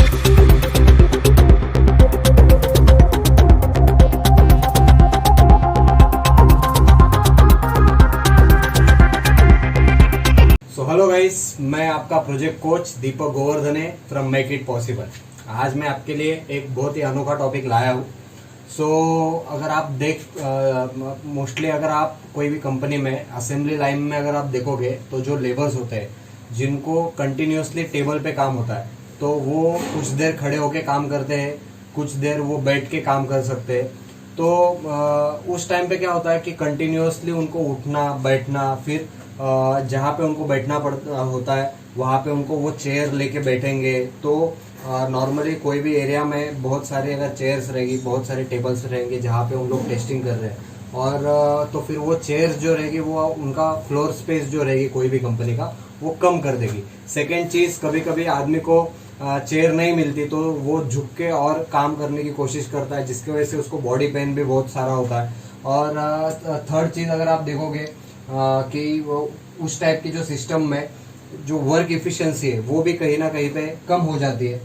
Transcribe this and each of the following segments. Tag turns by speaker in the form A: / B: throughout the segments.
A: Hello guys, मैं आपका project coach Deepak Govardhane from make it possible. आज मैं आपके लिए एक बहुत ही अनोखा टॉपिक लाया हूँ। अगर आप मोस्टली अगर आप कोई भी कंपनी में असेंबली लाइन में अगर आप देखोगे तो जो लेबर्स होते हैं जिनको कंटिन्यूसली टेबल पे काम होता है, तो वो कुछ देर खड़े होके काम करते हैं, कुछ देर वो बैठ के काम कर सकते हैं। तो उस टाइम पे क्या होता है कि कंटिन्यूसली उनको उठना बैठना, फिर जहाँ पे उनको बैठना पड़ता होता है वहाँ पे उनको वो चेयर लेके बैठेंगे। तो नॉर्मली कोई भी एरिया में बहुत सारे अगर चेयर्स रहेगी, बहुत सारे टेबल्स रहेंगे जहाँ पे उन लोग टेस्टिंग कर रहे हैं, और तो फिर वो चेयर्स जो रहेगी वो उनका फ्लोर स्पेस जो रहेगी कोई भी कंपनी का वो कम कर देगी। सेकेंड चीज़, कभी कभी आदमी को चेयर नहीं मिलती तो वो झुक के और काम करने की कोशिश करता है, जिसकी वजह से उसको बॉडी पेन भी बहुत सारा होता है। और थर्ड चीज़ अगर आप देखोगे कि वो उस टाइप की जो सिस्टम में जो वर्क एफिशिएंसी है वो भी कहीं ना कहीं पे कम हो जाती है।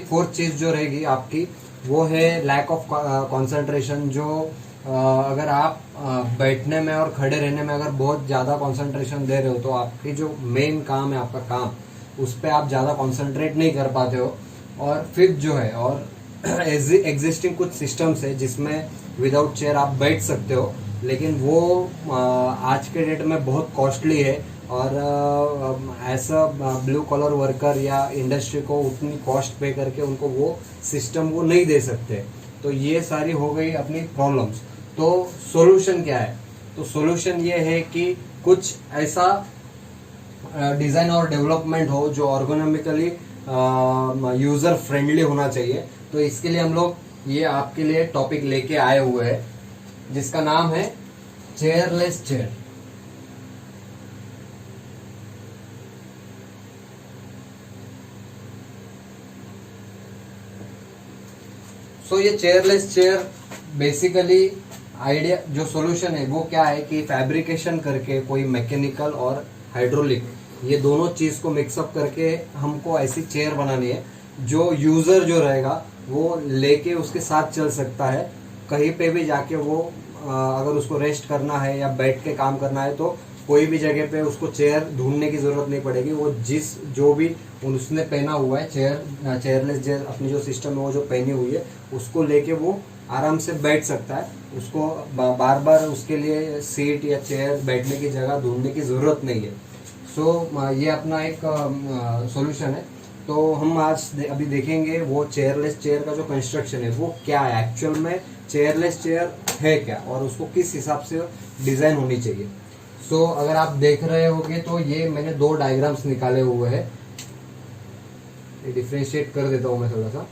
A: फोर्थ चीज़ जो रहेगी आपकी वो है लैक ऑफ कंसंट्रेशन। जो अगर आप बैठने में और खड़े रहने में अगर बहुत ज़्यादा कंसंट्रेशन दे रहे हो तो आपकी जो मेन काम है आपका काम, उस पर आप ज़्यादा कंसंट्रेट नहीं कर पाते हो। और फिफ्थ जो है, और एग्जिस्टिंग कुछ सिस्टम्स है जिसमें विदाउट चेयर आप बैठ सकते हो, लेकिन वो आज के डेट में बहुत कॉस्टली है, और ऐसा ब्लू कॉलर वर्कर या इंडस्ट्री को उतनी कॉस्ट पे करके उनको वो सिस्टम वो नहीं दे सकते। तो ये सारी हो गई अपनी प्रॉब्लम्स। तो सॉल्यूशन क्या है? तो सॉल्यूशन ये है कि कुछ ऐसा डिज़ाइन और डेवलपमेंट हो जो ऑर्गोनॉमिकली यूज़र फ्रेंडली होना चाहिए। तो इसके लिए हम लोग ये आपके लिए टॉपिक लेके आए हुए हैं जिसका नाम है चेयरलेस चेयर। ये चेयरलेस चेयर बेसिकली आइडिया जो सॉल्यूशन है वो क्या है कि फैब्रिकेशन करके कोई मैकेनिकल और हाइड्रोलिक ये दोनों चीज को मिक्सअप करके हमको ऐसी चेयर बनानी है जो यूजर जो रहेगा वो लेके उसके साथ चल सकता है। कहीं पे भी जाके वो अगर उसको रेस्ट करना है या बैठ के काम करना है तो कोई भी जगह पे उसको चेयर ढूंढने की जरूरत नहीं पड़ेगी। वो जो भी उसने पहना हुआ है चेयरलेस चेयर अपनी जो सिस्टम है वो जो पहनी हुई है उसको लेके वो आराम से बैठ सकता है। उसको बार बार उसके लिए सीट या चेयर बैठने की जगह ढूंढने की जरूरत नहीं है। ये अपना एक सॉल्यूशन है। तो हम आज अभी देखेंगे वो चेयरलेस चेयर का जो कंस्ट्रक्शन है वो क्या है, एक्चुअल में चेयरलेस चेयर है क्या और उसको किस हिसाब से डिजाइन होनी चाहिए। अगर आप देख रहे होगे तो ये मैंने दो डायग्राम्स निकाले हुए हैं, डिफ्रेंशिएट कर देता हूँ मैं थोड़ा सा।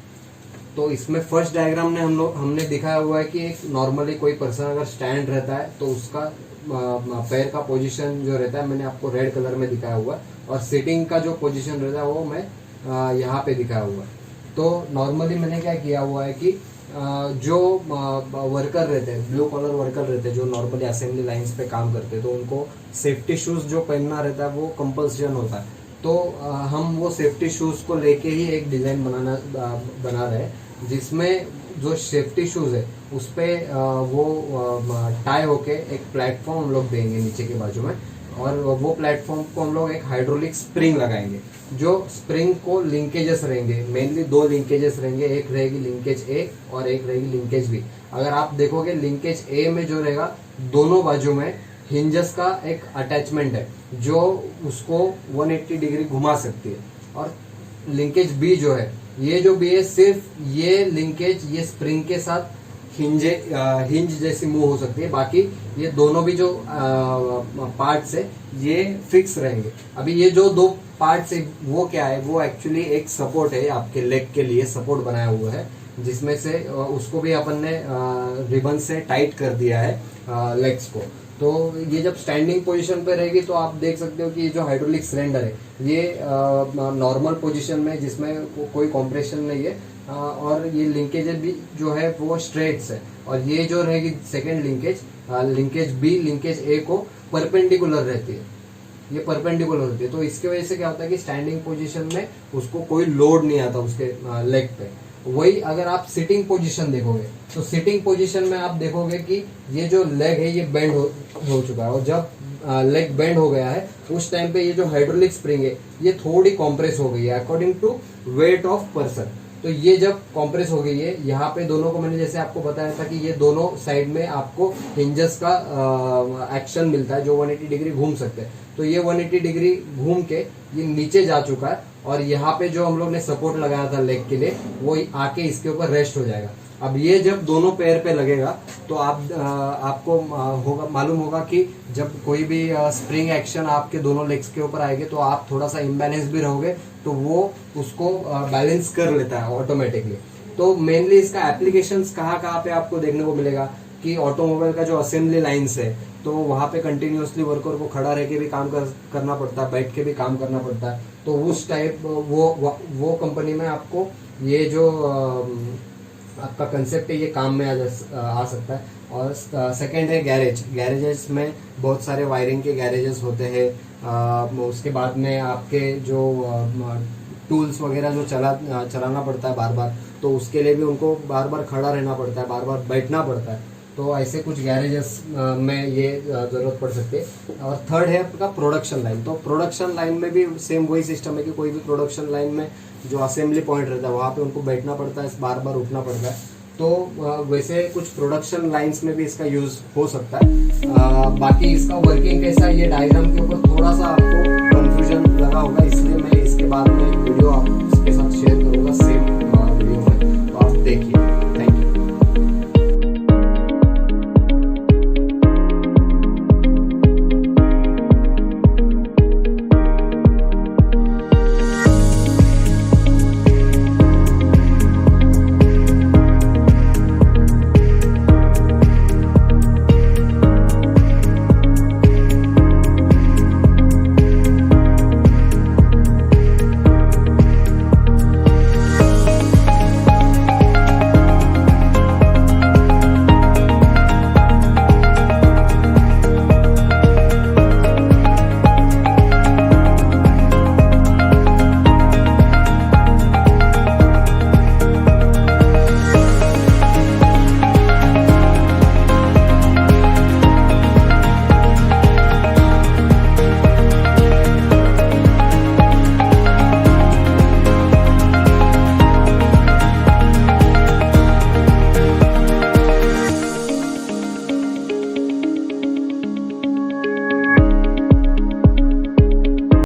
A: तो इसमें फर्स्ट डायग्राम में हमने दिखाया हुआ है कि एक नॉर्मली कोई पर्सन अगर स्टैंड रहता है तो उसका पैर का पोजीशन जो रहता है मैंने आपको रेड कलर में दिखाया हुआ है, और सिटिंग का जो पोजीशन रहता है वो मैं यहाँ पे दिखाया हुआ है। तो नॉर्मली मैंने क्या किया हुआ है कि जो वर्कर रहते हैं, ब्लू कॉलर वर्कर रहते हैं जो नॉर्मली असेंबली लाइंस पे काम करते हैं, तो उनको सेफ्टी शूज जो पहनना रहता है वो कंपल्सन होता है। तो हम वो सेफ्टी शूज को लेके ही एक डिजाइन बना रहे हैं जिसमें जो सेफ्टी शूज है उस पर वो टाई होके एक प्लेटफॉर्म हम लोग देंगे नीचे के बाजू में, और वो प्लेटफॉर्म को हम लोग एक हाइड्रोलिक स्प्रिंग लगाएंगे। जो स्प्रिंग को लिंकेजेस रहेंगे, मेनली दो लिंकेजेस रहेंगे, एक रहेगी लिंकेज ए और एक रहेगी लिंकेज बी। अगर आप देखोगे लिंकेज ए में जो रहेगा दोनों बाजू में हिंजेस का एक अटैचमेंट है जो उसको 180 डिग्री घुमा सकती है, और लिंकेज बी जो है ये जो बी है सिर्फ ये लिंकेज ये स्प्रिंग के साथ हिंज जैसी मूव हो सकती है, बाकी ये दोनों भी जो पार्ट्स है ये फिक्स रहेंगे। अभी ये जो दो पार्ट्स है वो क्या है, वो एक्चुअली एक सपोर्ट है, आपके लेग के लिए सपोर्ट बनाया हुआ है जिसमें से उसको भी अपन ने रिबन से टाइट कर दिया है लेग्स को। तो ये जब स्टैंडिंग पोजीशन पे रहेगी तो आप देख सकते हो कि ये जो हाइड्रोलिक सिलेंडर है ये नॉर्मल पोजीशन में जिसमें कोई कॉम्प्रेशन नहीं है, और ये लिंकेज भी जो है वो स्ट्रेट्स है, और ये जो रहेगी सेकेंड लिंकेज बी लिंकेज ए को परपेंडिकुलर रहती है। ये परपेंडिकुलर होती है। तो इसकी वजह से क्या होता है कि स्टैंडिंग पोजीशन में उसको कोई लोड नहीं आता उसके लेग पे। वही अगर आप सिटिंग पोजीशन देखोगे तो सिटिंग पोजीशन में आप देखोगे कि ये जो लेग है ये बेंड हो चुका है, और जब लेग बेंड हो गया है उस टाइम पे ये जो हाइड्रोलिक स्प्रिंग है ये थोड़ी कॉम्प्रेस हो गई है according to weight of person. तो ये जब कॉम्प्रेस हो गई है, यहाँ पे दोनों को मैंने जैसे आपको बताया था कि ये दोनों साइड में आपको हिंजेस का एक्शन मिलता है जो 180 डिग्री घूम सकते हैं। तो ये 180 डिग्री घूम के ये नीचे जा चुका है, और यहाँ पे जो हम लोग ने सपोर्ट लगाया था लेग के लिए वो आके इसके ऊपर रेस्ट हो जाएगा। अब ये जब दोनों पैर पे लगेगा तो आपको होगा मालूम होगा कि जब कोई भी स्प्रिंग एक्शन आपके दोनों लेग्स के ऊपर आएंगे तो आप थोड़ा सा इम्बैलेंस भी रहोगे, तो वो उसको बैलेंस कर लेता है ऑटोमेटिकली। तो मेनली इसका एप्लीकेशंस कहाँ पे आपको देखने को मिलेगा कि ऑटोमोबाइल का जो असेंबली लाइन्स है तो वहाँ पे कंटिन्यूअसली वर्कर को खड़ा रह के भी काम करना पड़ता है, बैठ के भी काम करना पड़ता है। तो उस टाइप वो कंपनी में आपको ये जो आपका कंसेप्ट है ये काम में आ सकता है। और सेकंड है गैरेजेस में बहुत सारे वायरिंग के गैरेजेस होते हैं। उसके बाद में आपके जो टूल्स वगैरह जो चलाना पड़ता है बार बार, तो उसके लिए भी उनको बार बार खड़ा रहना पड़ता है, बार बार बैठना पड़ता है। तो ऐसे कुछ गैरेजेस में ये ज़रूरत पड़ सकती है। और थर्ड है आपका प्रोडक्शन लाइन। तो प्रोडक्शन लाइन में भी सेम वही सिस्टम है कि कोई भी प्रोडक्शन लाइन में जो असेंबली पॉइंट रहता है वहाँ पे उनको बैठना पड़ता है, बार बार उठना पड़ता है। तो वैसे कुछ प्रोडक्शन लाइंस में भी इसका यूज़ हो सकता है। बाकी इसका वर्किंग कैसा है ये डायग्राम के ऊपर थोड़ा सा आपको कंफ्यूजन लगा होगा, इसलिए